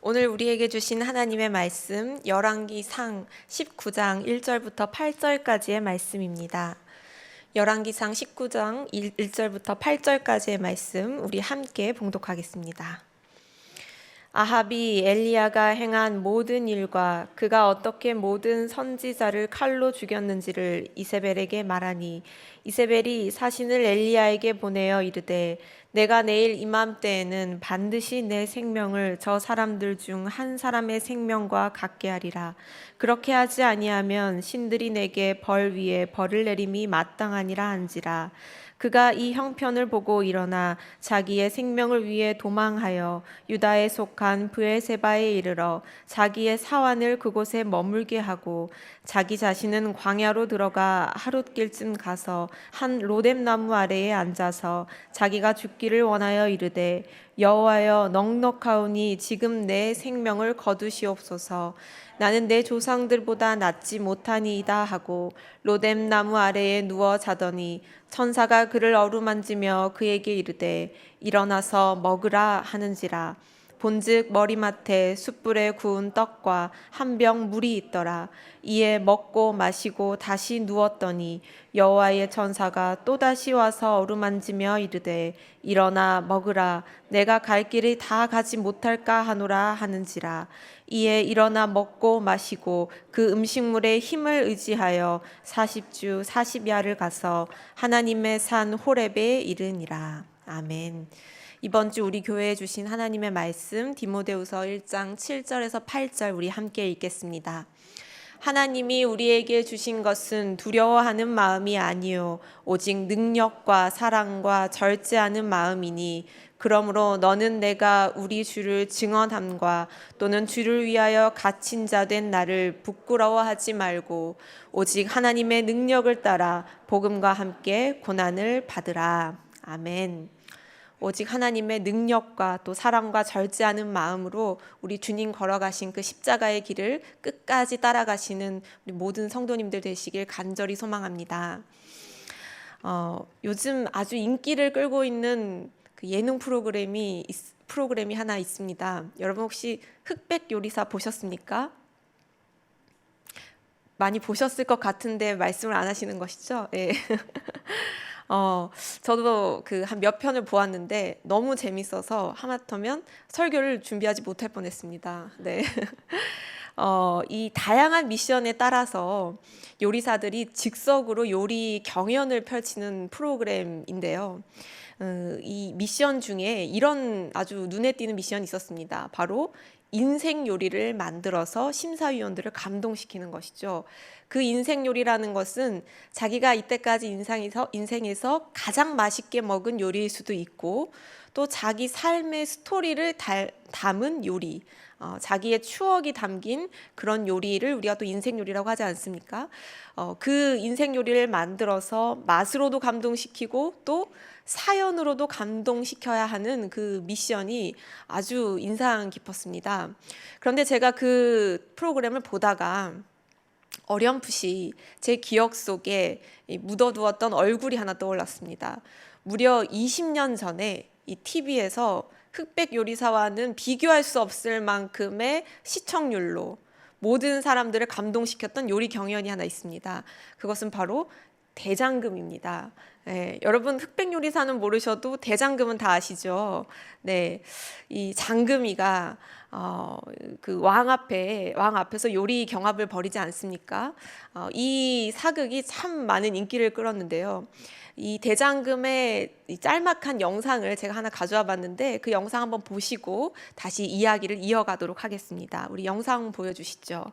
오늘 우리에게 주신 하나님의 말씀 열왕기상 19장 1절부터 8절까지의 말씀입니다. 열왕기상 19장 1절부터 8절까지의 말씀 우리 함께 봉독하겠습니다. 아합이 엘리야가 행한 모든 일과 그가 어떻게 모든 선지자를 칼로 죽였는지를 이세벨에게 말하니 이세벨이 사신을 엘리야에게 보내어 이르되 내가 내일 이맘때에는 반드시 내 생명을 저 사람들 중 한 사람의 생명과 같게 하리라. 그렇게 하지 아니하면 신들이 내게 벌 위에 벌을 내림이 마땅하니라 한지라. 그가 이 형편을 보고 일어나 자기의 생명을 위해 도망하여 유다에 속한 브엘세바에 이르러 자기의 사환을 그곳에 머물게 하고 자기 자신은 광야로 들어가 하룻길쯤 가서 한 로뎀나무 아래에 앉아서 자기가 죽기를 원하여 이르되 여호와여 넉넉하오니 지금 내 생명을 거두시옵소서. 나는 내 조상들보다 낫지 못하니이다 하고 로뎀나무 아래에 누워 자더니 천사가 그를 어루만지며 그에게 이르되 일어나서 먹으라 하는지라. 본즉 머리맡에 숯불에 구운 떡과 한 병 물이 있더라. 이에 먹고 마시고 다시 누웠더니 여호와의 천사가 또다시 와서 어루만지며 이르되 일어나 먹으라. 내가 갈 길을 다 가지 못할까 하노라 하는지라. 이에 일어나 먹고 마시고 그 음식물의 힘을 의지하여 40주 40야를 가서 하나님의 산 호렙에 이르니라. 아멘. 이번 주 우리 교회에 주신 하나님의 말씀 디모데후서 1장 7절에서 8절 우리 함께 읽겠습니다. 하나님이 우리에게 주신 것은 두려워하는 마음이 아니요 오직 능력과 사랑과 절제하는 마음이니 그러므로 너는 내가 우리 주를 증언함과 또는 주를 위하여 갇힌 자 된 나를 부끄러워하지 말고 오직 하나님의 능력을 따라 복음과 함께 고난을 받으라. 아멘. 오직 하나님의 능력과 또 사랑과 절제하는 마음으로 우리 주님 걸어가신 그 십자가의 길을 끝까지 따라가시는 우리 모든 성도님들 되시길 간절히 소망합니다. 요즘 아주 인기를 끌고 있는 그 예능 프로그램이 하나 있습니다. 여러분 혹시 흑백 요리사 보셨습니까? 많이 보셨을 것 같은데 말씀을 안 하시는 것이죠? 네. 저도 그 한 몇 편을 보았는데 너무 재밌어서 하마터면 설교를 준비하지 못할 뻔했습니다. 네. 이 다양한 미션에 따라서 요리사들이 즉석으로 요리 경연을 펼치는 프로그램인데요. 이 미션 중에 이런 아주 눈에 띄는 미션이 있었습니다. 바로 인생 요리를 만들어서 심사위원들을 감동시키는 것이죠. 그 인생 요리라는 것은 자기가 이때까지 인생에서 가장 맛있게 먹은 요리일 수도 있고 또 자기 삶의 스토리를 담은 요리, 자기의 추억이 담긴 그런 요리를 우리가 또 인생 요리라고 하지 않습니까? 그 인생 요리를 만들어서 맛으로도 감동시키고 또 사연으로도 감동시켜야 하는 그 미션이 아주 인상 깊었습니다. 그런데 제가 그 프로그램을 보다가 어렴풋이 제 기억 속에 묻어두었던 얼굴이 하나 떠올랐습니다. 무려 20년 전에 이 TV에서 흑백 요리사와는 비교할 수 없을 만큼의 시청률로 모든 사람들을 감동시켰던 요리 경연이 하나 있습니다. 그것은 바로 대장금입니다. 네, 여러분 흑백 요리사는 모르셔도 대장금은 다 아시죠? 네, 이 장금이가 그 왕 앞에서 요리 경합을 벌이지 않습니까? 이 사극이 참 많은 인기를 끌었는데요. 이 대장금의 이 짤막한 영상을 제가 하나 가져와 봤는데 그 영상 한번 보시고 다시 이야기를 이어가도록 하겠습니다. 우리 영상 보여주시죠.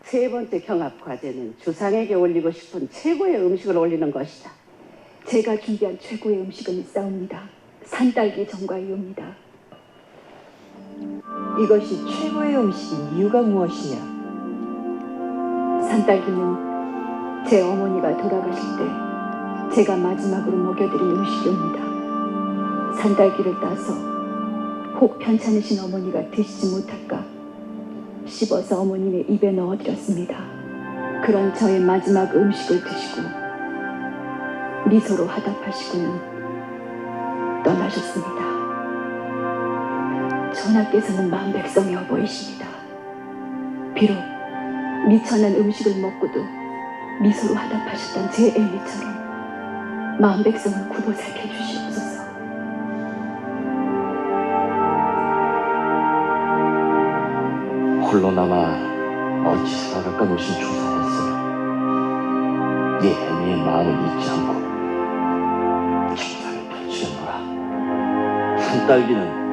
세 번째 경합 과제는 조상에게 올리고 싶은 최고의 음식을 올리는 것이다. 제가 준비한 최고의 음식은 있사옵니다. 산딸기 전과이옵니다. 이것이 최고의 음식인 이유가 무엇이냐? 산딸기는 제 어머니가 돌아가실 때 제가 마지막으로 먹여드린 음식이옵니다. 산딸기를 따서 혹 편찮으신 어머니가 드시지 못할까 씹어서 어머님의 입에 넣어드렸습니다. 그런 저의 마지막 음식을 드시고 미소로 화답하시고는 떠나셨습니다. 전하께서는 마음 백성이어 보이십니다. 비록 미천한 음식을 먹고도 미소로 화답하셨던 제 엘리처럼 마음 백성을 굽어살게 주시옵소서. 홀로 남아 어찌 살아갈까 노심 조사했으나 네 애미의 마음을 잊지 않고 정상을 펼치려노라. 산딸기는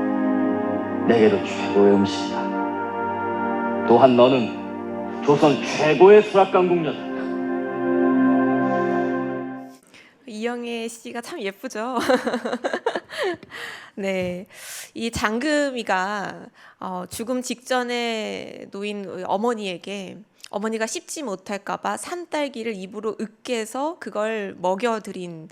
내게도 최고의 음식이다. 또한 너는 조선 최고의 수락강국녀다. 이영애 씨가 참 예쁘죠. 네, 이 장금이가 죽음 직전에 놓인 어머니에게 어머니가 씹지 못할까봐 산딸기를 입으로 으깨서 그걸 먹여드린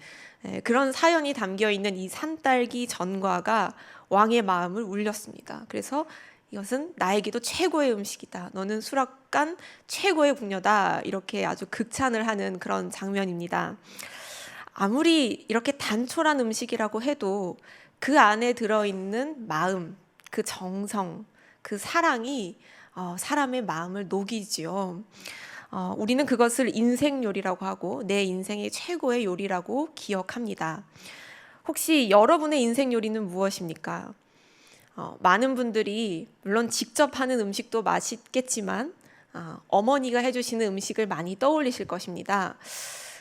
그런 사연이 담겨 있는 이 산딸기 전과가 왕의 마음을 울렸습니다. 그래서 이것은 나에게도 최고의 음식이다. 너는 수락관 최고의 궁녀다. 이렇게 아주 극찬을 하는 그런 장면입니다. 아무리 이렇게 단촐한 음식이라고 해도 그 안에 들어있는 마음, 그 정성, 그 사랑이 사람의 마음을 녹이지요. 우리는 그것을 인생 요리라고 하고 내 인생의 최고의 요리라고 기억합니다. 혹시 여러분의 인생 요리는 무엇입니까? 많은 분들이 물론 직접 하는 음식도 맛있겠지만 어머니가 해주시는 음식을 많이 떠올리실 것입니다.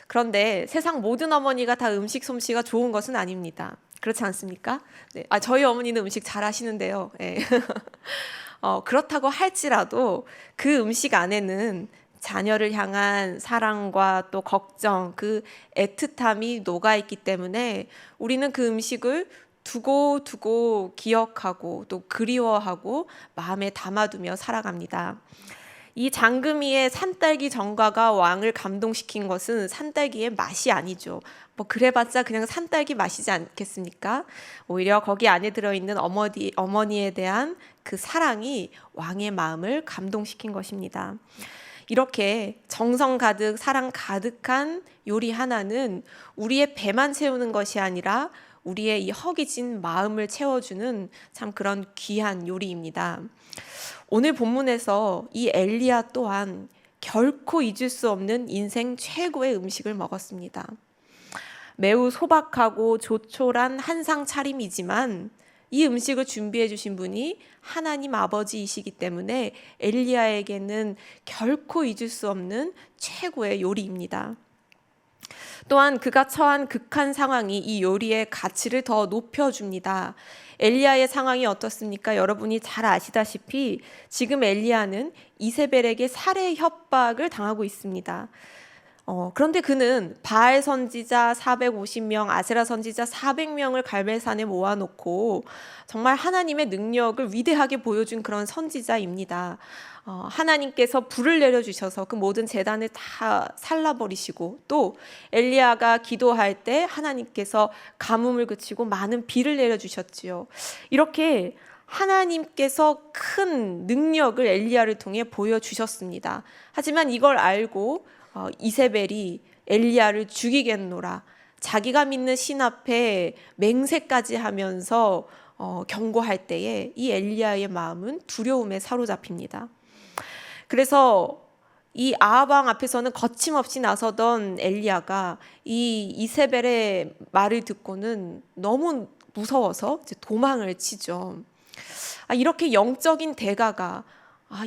그런데 세상 모든 어머니가 다 음식 솜씨가 좋은 것은 아닙니다. 그렇지 않습니까? 네. 저희 어머니는 음식 잘 하시는데요. 네. 그렇다고 할지라도 그 음식 안에는 자녀를 향한 사랑과 또 걱정, 그 애틋함이 녹아있기 때문에 우리는 그 음식을 두고 기억하고 또 그리워하고 마음에 담아두며 살아갑니다. 이 장금이의 산딸기 전과가 왕을 감동시킨 것은 산딸기의 맛이 아니죠. 뭐 그래봤자 그냥 산딸기 맛이지 않겠습니까? 오히려 거기 안에 들어있는 어머니에 대한 그 사랑이 왕의 마음을 감동시킨 것입니다. 이렇게 정성 가득 사랑 가득한 요리 하나는 우리의 배만 채우는 것이 아니라 우리의 이 허기진 마음을 채워주는 참 그런 귀한 요리입니다. 오늘 본문에서 이 엘리야 또한 결코 잊을 수 없는 인생 최고의 음식을 먹었습니다. 매우 소박하고 조촐한 한상 차림이지만 이 음식을 준비해 주신 분이 하나님 아버지이시기 때문에 엘리야에게는 결코 잊을 수 없는 최고의 요리입니다. 또한 그가 처한 극한 상황이 이 요리의 가치를 더 높여줍니다. 엘리야의 상황이 어떻습니까? 여러분이 잘 아시다시피 지금 엘리야는 이세벨에게 살해 협박을 당하고 있습니다. 그런데 그는 바알 선지자 450명, 아세라 선지자 400명을 갈멜산에 모아놓고 정말 하나님의 능력을 위대하게 보여준 그런 선지자입니다. 하나님께서 불을 내려주셔서 그 모든 제단을 다 살라버리시고 또 엘리야가 기도할 때 하나님께서 가뭄을 그치고 많은 비를 내려주셨지요. 이렇게 하나님께서 큰 능력을 엘리야를 통해 보여주셨습니다. 하지만 이걸 알고 이세벨이 엘리야를 죽이겠노라 자기가 믿는 신 앞에 맹세까지 하면서 경고할 때에 이 엘리야의 마음은 두려움에 사로잡힙니다. 그래서 이 아합 왕 앞에서는 거침없이 나서던 엘리야가 이 이세벨의 말을 듣고는 너무 무서워서 이제 도망을 치죠. 이렇게 영적인 대가가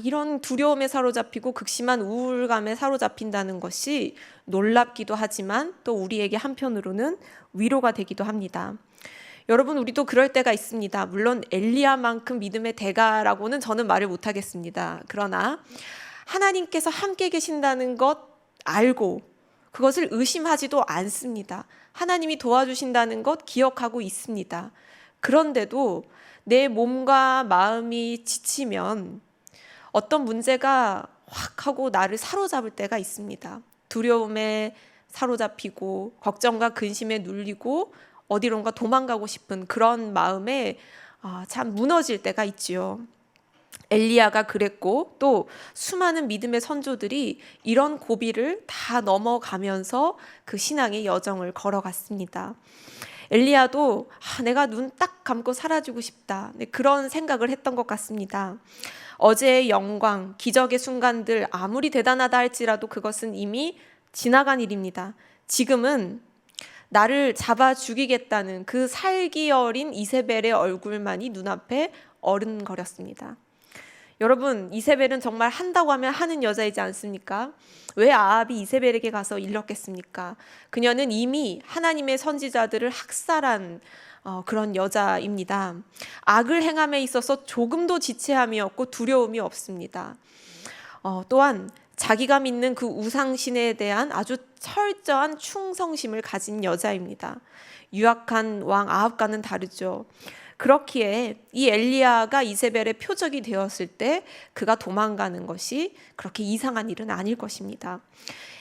이런 두려움에 사로잡히고 극심한 우울감에 사로잡힌다는 것이 놀랍기도 하지만 또 우리에게 한편으로는 위로가 되기도 합니다. 여러분, 우리도 그럴 때가 있습니다. 물론 엘리야만큼 믿음의 대가라고는 저는 말을 못하겠습니다. 그러나 하나님께서 함께 계신다는 것 알고 그것을 의심하지도 않습니다. 하나님이 도와주신다는 것 기억하고 있습니다. 그런데도 내 몸과 마음이 지치면 어떤 문제가 확 하고 나를 사로잡을 때가 있습니다. 두려움에 사로잡히고 걱정과 근심에 눌리고 어디론가 도망가고 싶은 그런 마음에 참 무너질 때가 있지요. 엘리야가 그랬고 또 수많은 믿음의 선조들이 이런 고비를 다 넘어가면서 그 신앙의 여정을 걸어갔습니다. 엘리야도 내가 눈 딱 감고 사라지고 싶다. 네, 그런 생각을 했던 것 같습니다. 어제의 영광, 기적의 순간들 아무리 대단하다 할지라도 그것은 이미 지나간 일입니다. 지금은 나를 잡아 죽이겠다는 그 살기 어린 이세벨의 얼굴만이 눈앞에 어른거렸습니다. 여러분, 이세벨은 정말 한다고 하면 하는 여자이지 않습니까? 왜 아합이 이세벨에게 가서 일렀겠습니까? 그녀는 이미 하나님의 선지자들을 학살한 그런 여자입니다. 악을 행함에 있어서 조금도 지체함이 없고 두려움이 없습니다. 또한 자기가 믿는 그 우상신에 대한 아주 철저한 충성심을 가진 여자입니다. 유악한 왕 아합과는 다르죠. 그렇기에 이 엘리야가 이세벨의 표적이 되었을 때 그가 도망가는 것이 그렇게 이상한 일은 아닐 것입니다.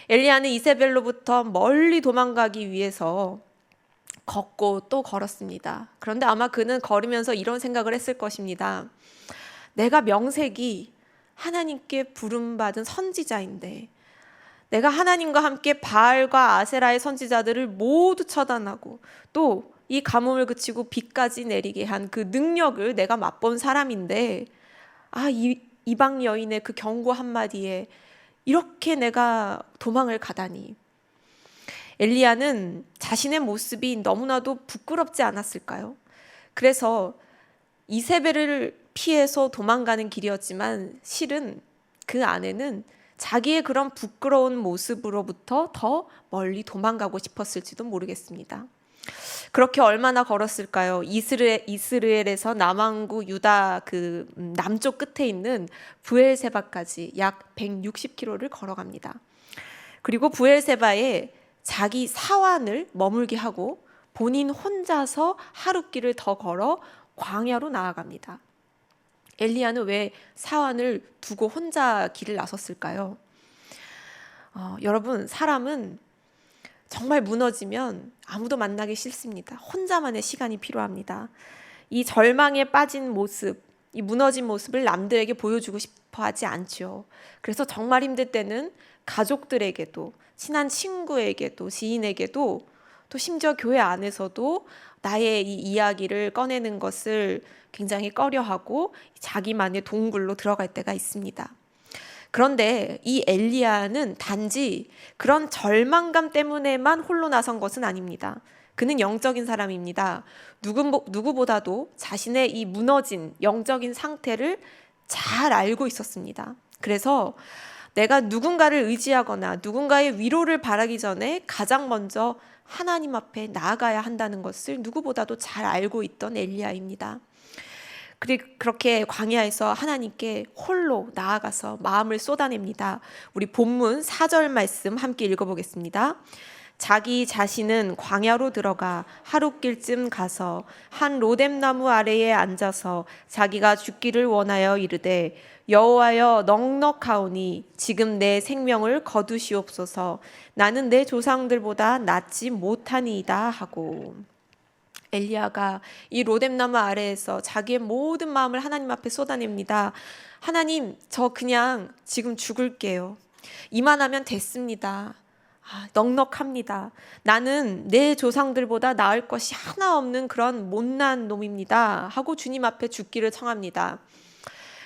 엘리야는 이세벨로부터 멀리 도망가기 위해서 걷고 또 걸었습니다. 그런데 아마 그는 걸으면서 이런 생각을 했을 것입니다. 내가 명색이 하나님께 부름받은 선지자인데 내가 하나님과 함께 바알과 아세라의 선지자들을 모두 처단하고 또 이 가뭄을 그치고 비까지 내리게 한 그 능력을 내가 맛본 사람인데 이방 여인의 그 경고 한마디에 이렇게 내가 도망을 가다니. 엘리야는 자신의 모습이 너무나도 부끄럽지 않았을까요? 그래서 이세벨을 피해서 도망가는 길이었지만 실은 그 안에는 자기의 그런 부끄러운 모습으로부터 더 멀리 도망가고 싶었을지도 모르겠습니다. 그렇게 얼마나 걸었을까요? 이스라엘에서 남왕국 유다 그 남쪽 끝에 있는 브엘세바까지 약 160km를 걸어갑니다. 그리고 브엘세바에 자기 사환을 머물게 하고 본인 혼자서 하룻길을 더 걸어 광야로 나아갑니다. 엘리야는 왜 사환을 두고 혼자 길을 나섰을까요? 여러분, 사람은 정말 무너지면 아무도 만나기 싫습니다. 혼자만의 시간이 필요합니다. 이 절망에 빠진 모습, 이 무너진 모습을 남들에게 보여주고 싶어 하지 않죠. 그래서 정말 힘들 때는 가족들에게도, 친한 친구에게도, 지인에게도, 또 심지어 교회 안에서도 나의 이 이야기를 꺼내는 것을 굉장히 꺼려하고 자기만의 동굴로 들어갈 때가 있습니다. 그런데 이 엘리야는 단지 그런 절망감 때문에만 홀로 나선 것은 아닙니다. 그는 영적인 사람입니다. 누구보다도 자신의 이 무너진 영적인 상태를 잘 알고 있었습니다. 그래서 내가 누군가를 의지하거나 누군가의 위로를 바라기 전에 가장 먼저 하나님 앞에 나아가야 한다는 것을 누구보다도 잘 알고 있던 엘리야입니다. 그렇게 광야에서 하나님께 홀로 나아가서 마음을 쏟아냅니다. 우리 본문 4절 말씀 함께 읽어보겠습니다. 자기 자신은 광야로 들어가 하룻길쯤 가서 한 로뎀나무 아래에 앉아서 자기가 죽기를 원하여 이르되 여호와여 넉넉하오니 지금 내 생명을 거두시옵소서. 나는 내 조상들보다 낫지 못하니이다 하고. 엘리야가 이 로뎀나무 아래에서 자기의 모든 마음을 하나님 앞에 쏟아냅니다. 하나님, 저 그냥 지금 죽을게요. 이만하면 됐습니다. 넉넉합니다. 나는 내 조상들보다 나을 것이 하나 없는 그런 못난 놈입니다 하고 주님 앞에 죽기를 청합니다.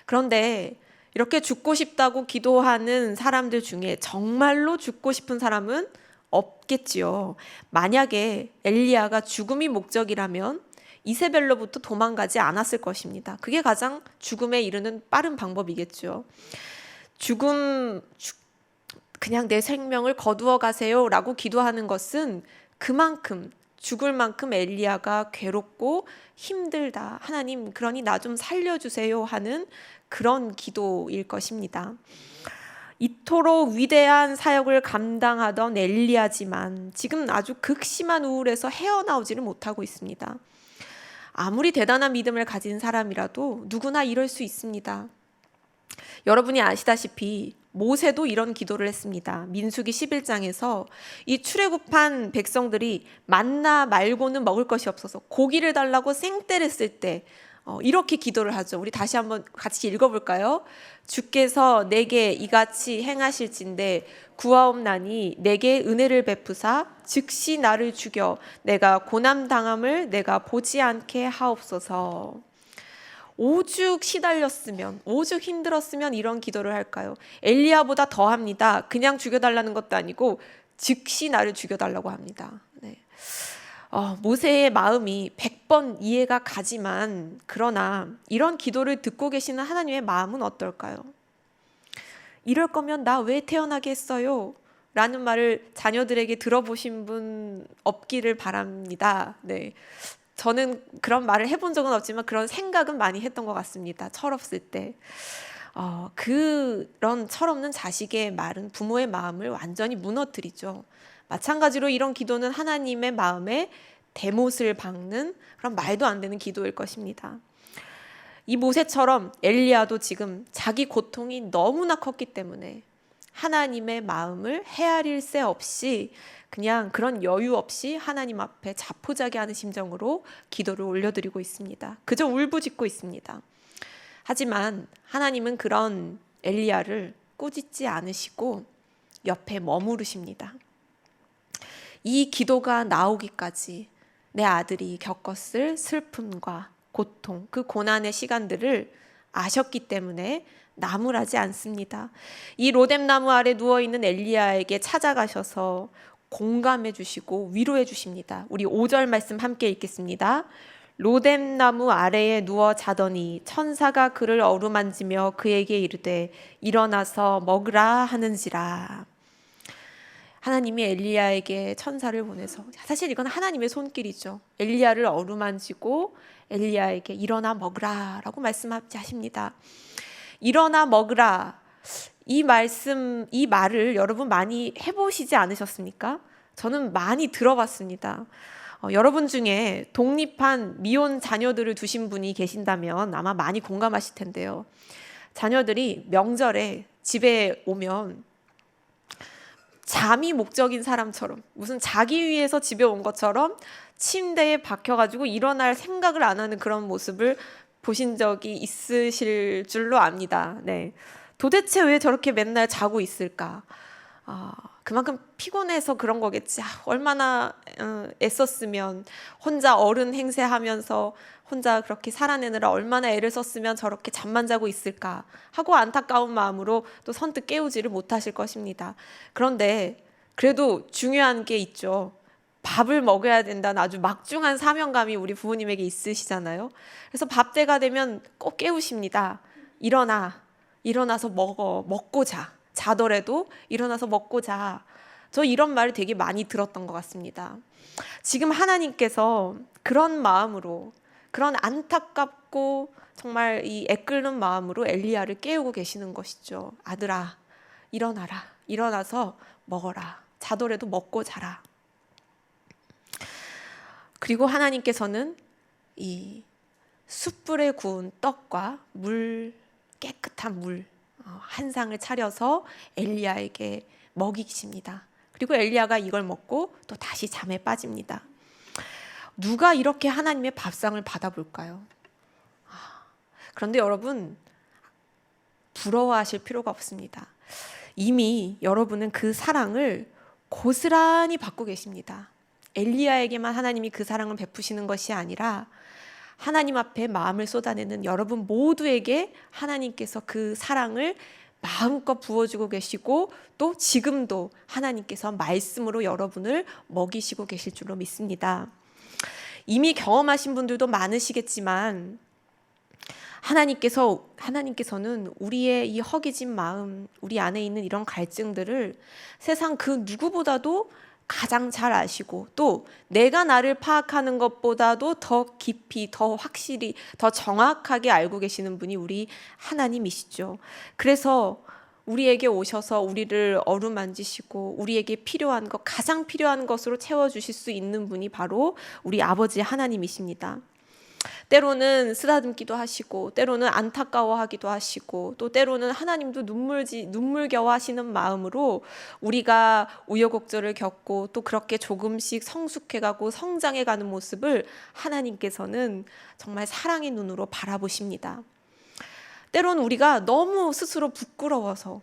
그런데 이렇게 죽고 싶다고 기도하는 사람들 중에 정말로 죽고 싶은 사람은 없겠지요. 만약에 엘리야가 죽음이 목적이라면 이세벨로부터 도망가지 않았을 것입니다. 그게 가장 죽음에 이르는 빠른 방법이겠죠. 그냥 내 생명을 거두어 가세요 라고 기도하는 것은 그만큼 죽을 만큼 엘리야가 괴롭고 힘들다. 하나님, 그러니 나 좀 살려주세요 하는 그런 기도일 것입니다. 이토록 위대한 사역을 감당하던 엘리야지만 지금 아주 극심한 우울에서 헤어나오지를 못하고 있습니다. 아무리 대단한 믿음을 가진 사람이라도 누구나 이럴 수 있습니다. 여러분이 아시다시피 모세도 이런 기도를 했습니다. 민수기 11장에서 이 출애굽한 백성들이 만나 말고는 먹을 것이 없어서 고기를 달라고 생떼를 쓸 때 이렇게 기도를 하죠. 우리 다시 한번 같이 읽어볼까요? 주께서 내게 이같이 행하실진대 구하옵나니 내게 은혜를 베푸사 즉시 나를 죽여 내가 고난 당함을 내가 보지 않게 하옵소서. 오죽 시달렸으면, 오죽 힘들었으면 이런 기도를 할까요? 엘리야보다 더 합니다. 그냥 죽여달라는 것도 아니고 즉시 나를 죽여달라고 합니다. 네. 모세의 마음이 100번 이해가 가지만, 그러나 이런 기도를 듣고 계시는 하나님의 마음은 어떨까요? 이럴 거면 나 왜 태어나게 했어요? 라는 말을 자녀들에게 들어보신 분 없기를 바랍니다. 네. 저는 그런 말을 해본 적은 없지만 그런 생각은 많이 했던 것 같습니다. 철없을 때. 그런 철없는 자식의 말은 부모의 마음을 완전히 무너뜨리죠. 마찬가지로 이런 기도는 하나님의 마음에 대못을 박는 그런 말도 안 되는 기도일 것입니다. 이 모세처럼 엘리야도 지금 자기 고통이 너무나 컸기 때문에 하나님의 마음을 헤아릴 새 없이 그냥 그런 여유 없이 하나님 앞에 자포자기하는 심정으로 기도를 올려드리고 있습니다. 그저 울부짖고 있습니다. 하지만 하나님은 그런 엘리야를 꾸짖지 않으시고 옆에 머무르십니다. 이 기도가 나오기까지 내 아들이 겪었을 슬픔과 고통, 그 고난의 시간들을 아셨기 때문에 나무라지 않습니다. 이 로뎀나무 아래 누워있는 엘리야에게 찾아가셔서 공감해 주시고 위로해 주십니다. 우리 5절 말씀 함께 읽겠습니다. 로뎀나무 아래에 누워 자더니 천사가 그를 어루만지며 그에게 이르되 일어나서 먹으라 하는지라. 하나님이 엘리야에게 천사를 보내서, 사실 이건 하나님의 손길이죠. 엘리야를 어루만지고 엘리야에게 일어나 먹으라 라고 말씀하십니다. 일어나 먹으라, 이 말을 여러분 많이 해보시지 않으셨습니까? 저는 많이 들어봤습니다. 여러분 중에 독립한 미혼 자녀들을 두신 분이 계신다면 아마 많이 공감하실 텐데요. 자녀들이 명절에 집에 오면 잠이 목적인 사람처럼, 무슨 자기 위해서 집에 온 것처럼 침대에 박혀가지고 일어날 생각을 안 하는 그런 모습을 보신 적이 있으실 줄로 압니다. 네. 도대체 왜 저렇게 맨날 자고 있을까? 그만큼 피곤해서 그런 거겠지. 얼마나 애썼으면, 혼자 어른 행세하면서 혼자 그렇게 살아내느라 얼마나 애를 썼으면 저렇게 잠만 자고 있을까 하고 안타까운 마음으로 또 선뜻 깨우지를 못하실 것입니다. 그런데 그래도 중요한 게 있죠. 밥을 먹어야 된다는 아주 막중한 사명감이 우리 부모님에게 있으시잖아요. 그래서 밥 때가 되면 꼭 깨우십니다. 일어나서 먹고 자. 자더라도 일어나서 먹고 자. 저 이런 말을 되게 많이 들었던 것 같습니다. 지금 하나님께서 그런 마음으로, 그런 안타깝고 정말 이 애끓는 마음으로 엘리야를 깨우고 계시는 것이죠. 아들아, 일어나라. 일어나서 먹어라. 자더라도 먹고 자라. 그리고 하나님께서는 이 숯불에 구운 떡과 깨끗한 물 한 상을 차려서 엘리야에게 먹이십니다. 그리고 엘리야가 이걸 먹고 또 다시 잠에 빠집니다. 누가 이렇게 하나님의 밥상을 받아볼까요? 그런데 여러분, 부러워하실 필요가 없습니다. 이미 여러분은 그 사랑을 고스란히 받고 계십니다. 엘리야에게만 하나님이 그 사랑을 베푸시는 것이 아니라 하나님 앞에 마음을 쏟아내는 여러분 모두에게 하나님께서 그 사랑을 마음껏 부어주고 계시고, 또 지금도 하나님께서 말씀으로 여러분을 먹이시고 계실 줄로 믿습니다. 이미 경험하신 분들도 많으시겠지만 하나님께서는 우리의 이 허기진 마음, 우리 안에 있는 이런 갈증들을 세상 그 누구보다도 가장 잘 아시고, 또 내가 나를 파악하는 것보다도 더 깊이, 더 확실히, 더 정확하게 알고 계시는 분이 우리 하나님이시죠. 그래서 우리에게 오셔서 우리를 어루만지시고 우리에게 필요한 것, 가장 필요한 것으로 채워주실 수 있는 분이 바로 우리 아버지 하나님이십니다. 때로는 쓰다듬기도 하시고, 때로는 안타까워하기도 하시고, 또 때로는 하나님도 눈물겨워 하시는 마음으로 우리가 우여곡절을 겪고 또 그렇게 조금씩 성숙해가고 성장해가는 모습을 하나님께서는 정말 사랑의 눈으로 바라보십니다. 때로는 우리가 너무 스스로 부끄러워서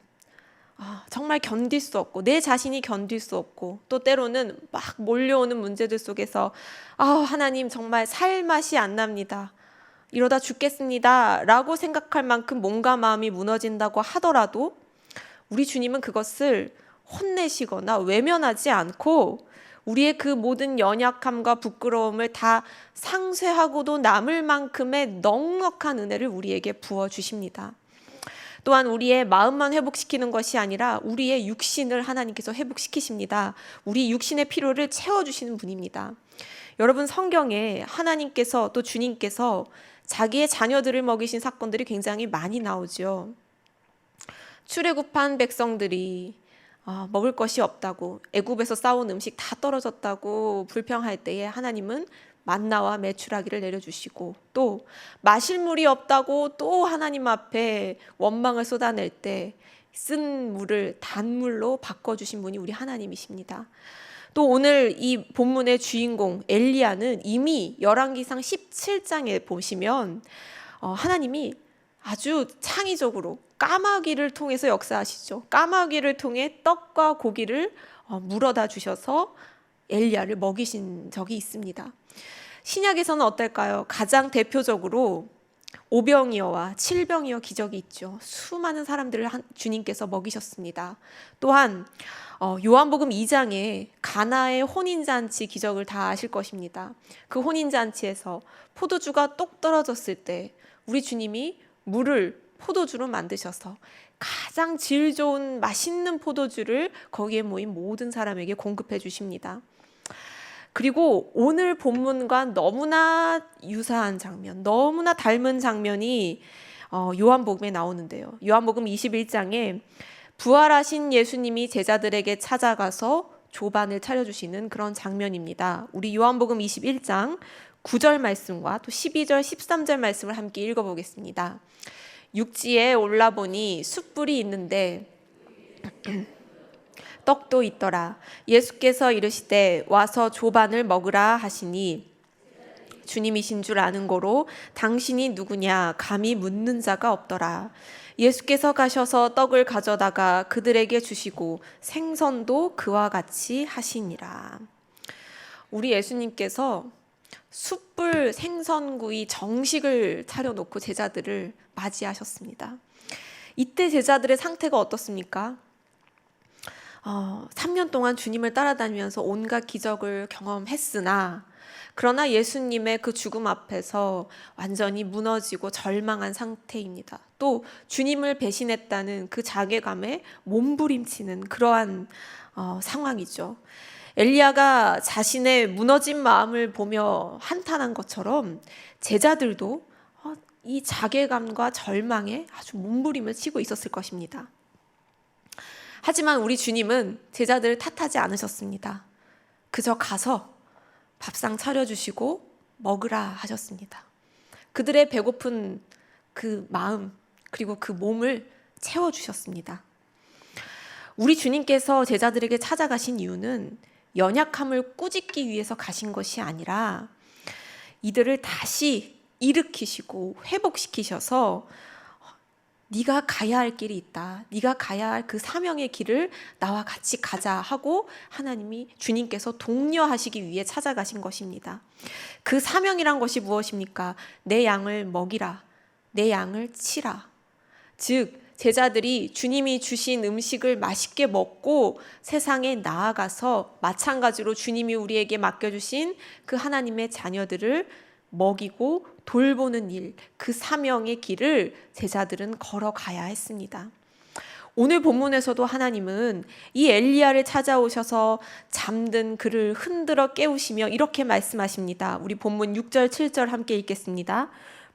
정말 견딜 수 없고, 내 자신이 견딜 수 없고, 또 때로는 막 몰려오는 문제들 속에서 하나님 정말 살 맛이 안 납니다, 이러다 죽겠습니다 라고 생각할 만큼 몸과 마음이 무너진다고 하더라도 우리 주님은 그것을 혼내시거나 외면하지 않고 우리의 그 모든 연약함과 부끄러움을 다 상쇄하고도 남을 만큼의 넉넉한 은혜를 우리에게 부어주십니다. 또한 우리의 마음만 회복시키는 것이 아니라 우리의 육신을 하나님께서 회복시키십니다. 우리 육신의 필요를 채워주시는 분입니다. 여러분, 성경에 하나님께서 또 주님께서 자기의 자녀들을 먹이신 사건들이 굉장히 많이 나오죠. 출애굽한 백성들이 먹을 것이 없다고, 애굽에서 싸온 음식 다 떨어졌다고 불평할 때에 하나님은 만나와 메추라기를 내려주시고, 또 마실 물이 없다고 또 하나님 앞에 원망을 쏟아낼 때 쓴 물을 단물로 바꿔주신 분이 우리 하나님이십니다. 또 오늘 이 본문의 주인공 엘리야는 이미 열왕기상 17장에 보시면 하나님이 아주 창의적으로 까마귀를 통해서 역사하시죠. 까마귀를 통해 떡과 고기를 물어다 주셔서 엘리야를 먹이신 적이 있습니다. 신약에서는 어떨까요? 가장 대표적으로 오병이어와 칠병이어 기적이 있죠. 수많은 사람들을 주님께서 먹이셨습니다. 또한 요한복음 2장에 가나의 혼인잔치 기적을 다 아실 것입니다. 그 혼인잔치에서 포도주가 똑 떨어졌을 때 우리 주님이 물을 포도주로 만드셔서 가장 질 좋은 맛있는 포도주를 거기에 모인 모든 사람에게 공급해 주십니다. 그리고 오늘 본문과 너무나 유사한 장면, 너무나 닮은 장면이 요한복음에 나오는데요. 요한복음 21장에 부활하신 예수님이 제자들에게 찾아가서 조반을 차려주시는 그런 장면입니다. 우리 요한복음 21장 9절 말씀과 또 12절, 13절 말씀을 함께 읽어보겠습니다. 육지에 올라보니 숯불이 있는데 떡도 있더라. 예수께서 이르시되 와서 조반을 먹으라 하시니 주님이신 줄 아는 고로 당신이 누구냐 감히 묻는 자가 없더라. 예수께서 가셔서 떡을 가져다가 그들에게 주시고 생선도 그와 같이 하시니라. 우리 예수님께서 숯불 생선구이 정식을 차려놓고 제자들을 맞이하셨습니다. 이때 제자들의 상태가 어떻습니까? 3년 동안 주님을 따라다니면서 온갖 기적을 경험했으나 그러나 예수님의 그 죽음 앞에서 완전히 무너지고 절망한 상태입니다. 또 주님을 배신했다는 그 자괴감에 몸부림치는 그러한 상황이죠. 엘리야가 자신의 무너진 마음을 보며 한탄한 것처럼 제자들도 이 자괴감과 절망에 아주 몸부림을 치고 있었을 것입니다. 하지만 우리 주님은 제자들을 탓하지 않으셨습니다. 그저 가서 밥상 차려주시고 먹으라 하셨습니다. 그들의 배고픈 그 마음 그리고 그 몸을 채워주셨습니다. 우리 주님께서 제자들에게 찾아가신 이유는 연약함을 꾸짖기 위해서 가신 것이 아니라 이들을 다시 일으키시고 회복시키셔서 네가 가야 할 길이 있다. 네가 가야 할 그 사명의 길을 나와 같이 가자 하고 하나님이 주님께서 독려하시기 위해 찾아가신 것입니다. 그 사명이란 것이 무엇입니까? 내 양을 먹이라. 내 양을 치라. 즉 제자들이 주님이 주신 음식을 맛있게 먹고 세상에 나아가서 마찬가지로 주님이 우리에게 맡겨주신 그 하나님의 자녀들을 먹이고 돌보는 일, 그 사명의 길을 제자들은 걸어가야 했습니다. 오늘 본문에서도 하나님은 이 엘리야를 찾아오셔서 잠든 그를 흔들어 깨우시며 이렇게 말씀하십니다. 우리 본문 6절, 7절 함께 읽겠습니다.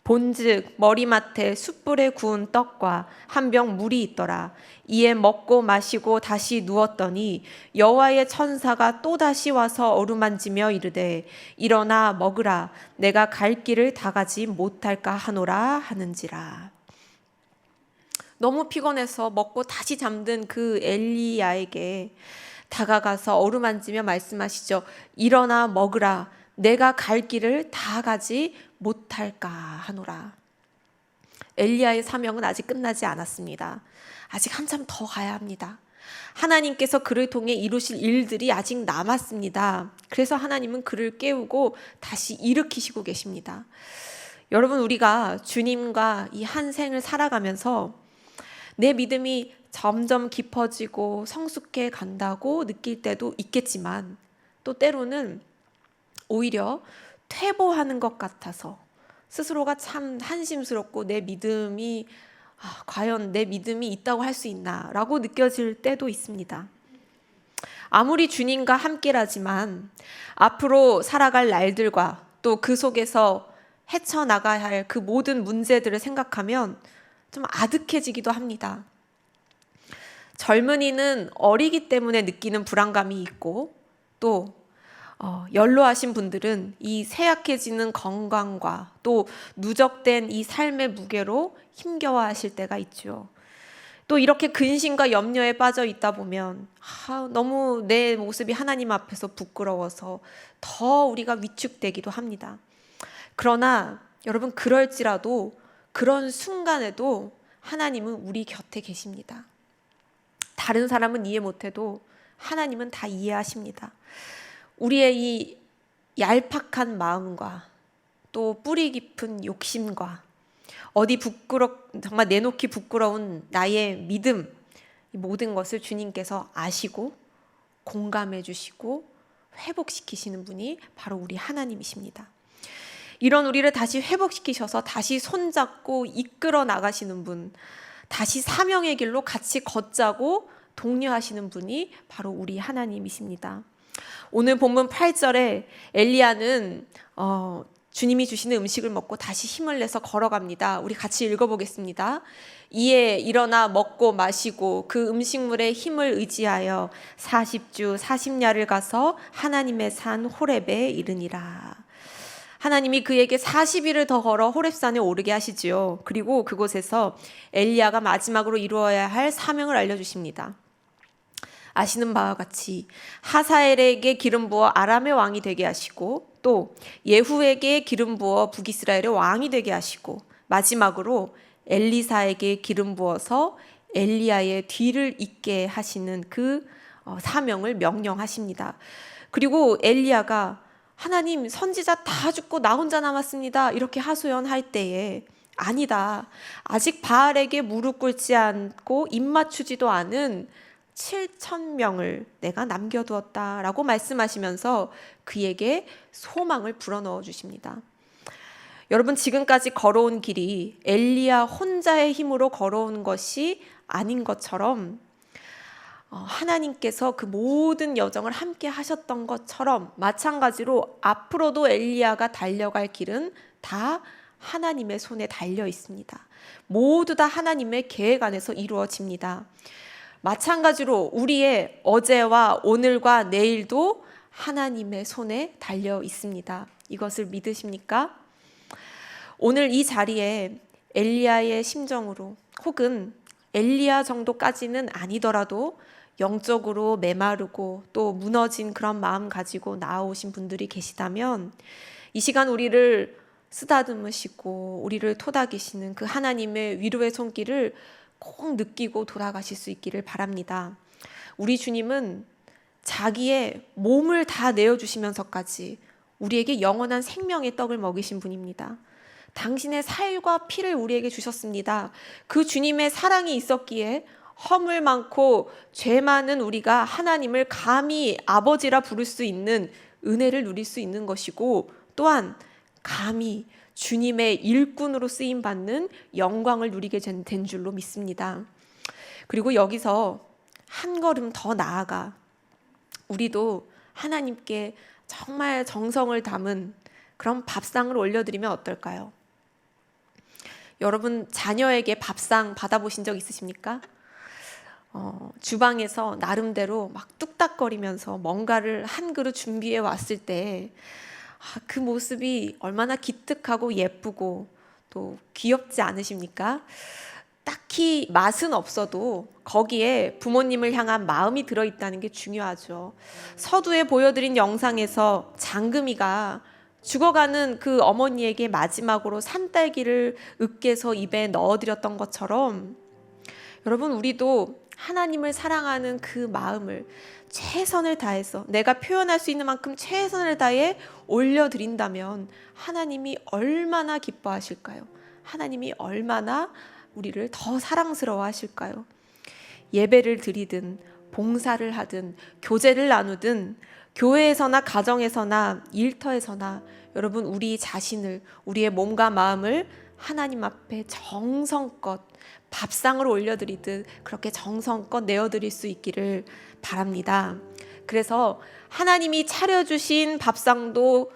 본즉 머리맡에 숯불에 구운 떡과 한 병 물이 있더라. 이에 먹고 마시고 다시 누웠더니 여호와의 천사가 또다시 와서 어루만지며 이르되 일어나 먹으라. 내가 갈 길을 다 가지 못할까 하노라 하는지라. 너무 피곤해서 먹고 다시 잠든 그 엘리야에게 다가가서 어루만지며 말씀하시죠. 일어나 먹으라. 내가 갈 길을 다 가지 못할까 하노라. 엘리야의 사명은 아직 끝나지 않았습니다. 아직 한참 더 가야 합니다. 하나님께서 그를 통해 이루실 일들이 아직 남았습니다. 그래서 하나님은 그를 깨우고 다시 일으키시고 계십니다. 여러분, 우리가 주님과 이 한 생을 살아가면서 내 믿음이 점점 깊어지고 성숙해 간다고 느낄 때도 있겠지만, 또 때로는 오히려 퇴보하는 것 같아서 스스로가 참 한심스럽고 내 믿음이 과연 내 믿음이 있다고 할 수 있나 라고 느껴질 때도 있습니다. 아무리 주님과 함께라지만 앞으로 살아갈 날들과 또 그 속에서 헤쳐나가야 할 그 모든 문제들을 생각하면 좀 아득해지기도 합니다. 젊은이는 어리기 때문에 느끼는 불안감이 있고, 또 연로하신 분들은 이 쇠약해지는 건강과 또 누적된 이 삶의 무게로 힘겨워하실 때가 있죠. 또 이렇게 근심과 염려에 빠져 있다 보면 너무 내 모습이 하나님 앞에서 부끄러워서 더 우리가 위축되기도 합니다. 그러나 여러분, 그럴지라도 그런 순간에도 하나님은 우리 곁에 계십니다. 다른 사람은 이해 못해도 하나님은 다 이해하십니다. 우리의 이 얄팍한 마음과 또 뿌리 깊은 욕심과 정말 내놓기 부끄러운 나의 믿음, 이 모든 것을 주님께서 아시고 공감해 주시고 회복시키시는 분이 바로 우리 하나님이십니다. 이런 우리를 다시 회복시키셔서 다시 손잡고 이끌어 나가시는 분, 다시 사명의 길로 같이 걷자고 독려하시는 분이 바로 우리 하나님이십니다. 오늘 본문 8절에 엘리야는 주님이 주시는 음식을 먹고 다시 힘을 내서 걸어갑니다. 우리 같이 읽어보겠습니다. 이에 일어나 먹고 마시고 그 음식물의 힘을 의지하여 40주 40야를 가서 하나님의 산 호렙에 이르니라. 하나님이 그에게 40일을 더 걸어 호렙산에 오르게 하시지요. 그리고 그곳에서 엘리야가 마지막으로 이루어야 할 사명을 알려주십니다. 아시는 바와 같이 하사엘에게 기름 부어 아람의 왕이 되게 하시고, 또 예후에게 기름 부어 북이스라엘의 왕이 되게 하시고, 마지막으로 엘리사에게 기름 부어서 엘리야의 뒤를 잇게 하시는 그 사명을 명령하십니다. 그리고 엘리야가 하나님, 선지자 다 죽고 나 혼자 남았습니다, 이렇게 하소연할 때에 아니다, 아직 바알에게 무릎 꿇지 않고 입 맞추지도 않은 7,000명을 내가 남겨두었다라고 말씀하시면서 그에게 소망을 불어넣어 주십니다. 여러분, 지금까지 걸어온 길이 엘리야 혼자의 힘으로 걸어온 것이 아닌 것처럼 하나님께서 그 모든 여정을 함께 하셨던 것처럼 마찬가지로 앞으로도 엘리야가 달려갈 길은 다 하나님의 손에 달려 있습니다. 모두 다 하나님의 계획 안에서 이루어집니다. 마찬가지로 우리의 어제와 오늘과 내일도 하나님의 손에 달려 있습니다. 이것을 믿으십니까? 오늘 이 자리에 엘리야의 심정으로, 혹은 엘리야 정도까지는 아니더라도 영적으로 메마르고 또 무너진 그런 마음 가지고 나오신 분들이 계시다면, 이 시간 우리를 쓰다듬으시고 우리를 토닥이시는 그 하나님의 위로의 손길을 꼭 느끼고 돌아가실 수 있기를 바랍니다. 우리 주님은 자기의 몸을 다 내어주시면서까지 우리에게 영원한 생명의 떡을 먹이신 분입니다. 당신의 살과 피를 우리에게 주셨습니다. 그 주님의 사랑이 있었기에 허물 많고 죄 많은 우리가 하나님을 감히 아버지라 부를 수 있는 은혜를 누릴 수 있는 것이고, 또한 감히 주님의 일꾼으로 쓰임받는 영광을 누리게 된 줄로 믿습니다. 그리고 여기서 한 걸음 더 나아가 우리도 하나님께 정말 정성을 담은 그런 밥상을 올려드리면 어떨까요? 여러분 자녀에게 밥상 받아보신 적 있으십니까? 주방에서 나름대로 막 뚝딱거리면서 뭔가를 한 그릇 준비해 왔을 때 그 모습이 얼마나 기특하고 예쁘고 또 귀엽지 않으십니까? 딱히 맛은 없어도 거기에 부모님을 향한 마음이 들어있다는 게 중요하죠. 서두에 보여드린 영상에서 장금이가 죽어가는 그 어머니에게 마지막으로 산딸기를 으깨서 입에 넣어드렸던 것처럼 여러분, 우리도 하나님을 사랑하는 그 마음을 최선을 다해서 내가 표현할 수 있는 만큼 최선을 다해 올려드린다면 하나님이 얼마나 기뻐하실까요? 하나님이 얼마나 우리를 더 사랑스러워 하실까요? 예배를 드리든 봉사를 하든 교제를 나누든 교회에서나 가정에서나 일터에서나 여러분, 우리 자신을, 우리의 몸과 마음을 하나님 앞에 정성껏 밥상을 올려드리듯 그렇게 정성껏 내어드릴 수 있기를 바랍니다. 그래서 하나님이 차려주신 밥상도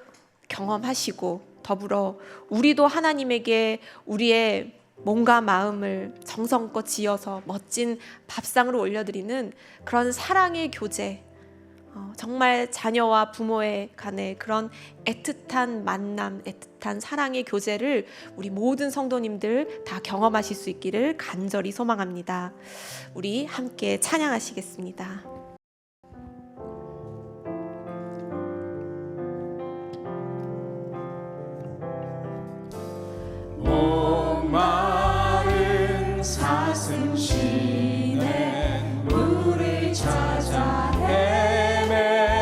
경험하시고 더불어 우리도 하나님에게 우리의 몸과 마음을 정성껏 지어서 멋진 밥상으로 올려드리는 그런 사랑의 교제, 정말 자녀와 부모의 간의 그런 애틋한 만남, 애틋한 사랑의 교제를 우리 모든 성도님들 다 경험하실 수 있기를 간절히 소망합니다. 우리 함께 찬양하시겠습니다. 목마른 사슴 시내 물을 찾아 헤매이듯이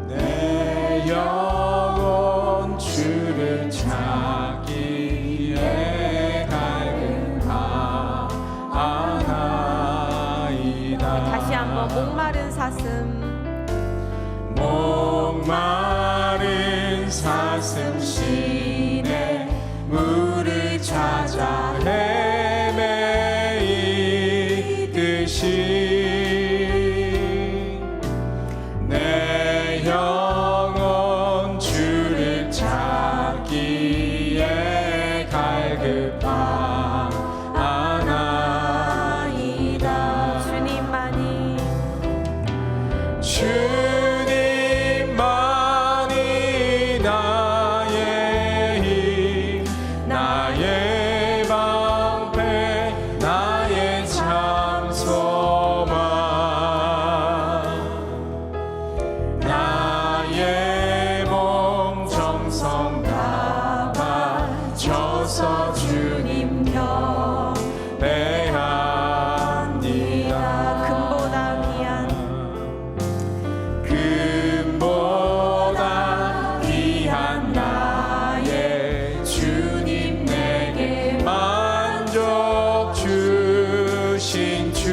내 영혼 주를 찾기에 갈급하나이다. 다시 한번 목마른 사슴, 목마른 사슴 시내 물을 찾아 헤매이듯이 내 영혼 주를 찾기에 갈급하나이다. 주님만이 주님만이 나의 힘, 나의 방패, 나의 참 소망, 나의 몸 정성 다 바쳐서 주님 경배합니다. 금보다 귀한 금보다 귀한 나의 주님, 내게 만족 주신 주,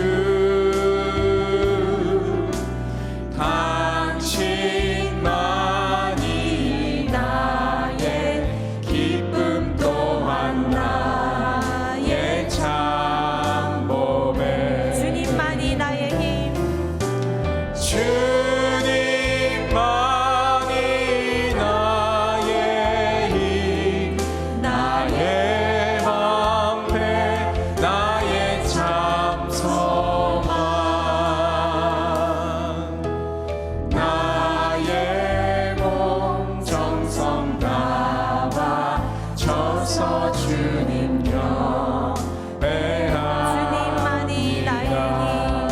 당신만이 나의 기쁨 또한 나의 참 보배. 주님만이 나의 힘, 주님만이 나의 힘, 나의 방패, 나의 참 소망, 나의 몸 정성 다 바쳐서 주님 주님만이 나의 경배합니다.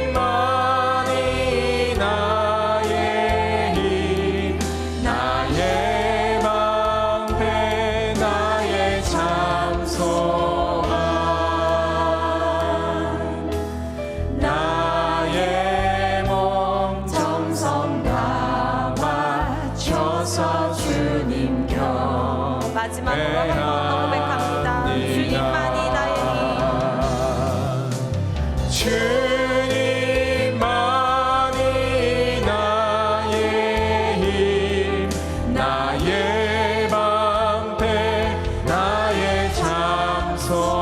주님만이 나의 힘, 나의 방패, 나의 참 소망, 나의 몸 정성 다 바쳐서 주님 마지막으로 한번 고백합니다. 주님만이 나의 힘, 주님만이 나의 힘, 나의 방패, 나의 참 소망,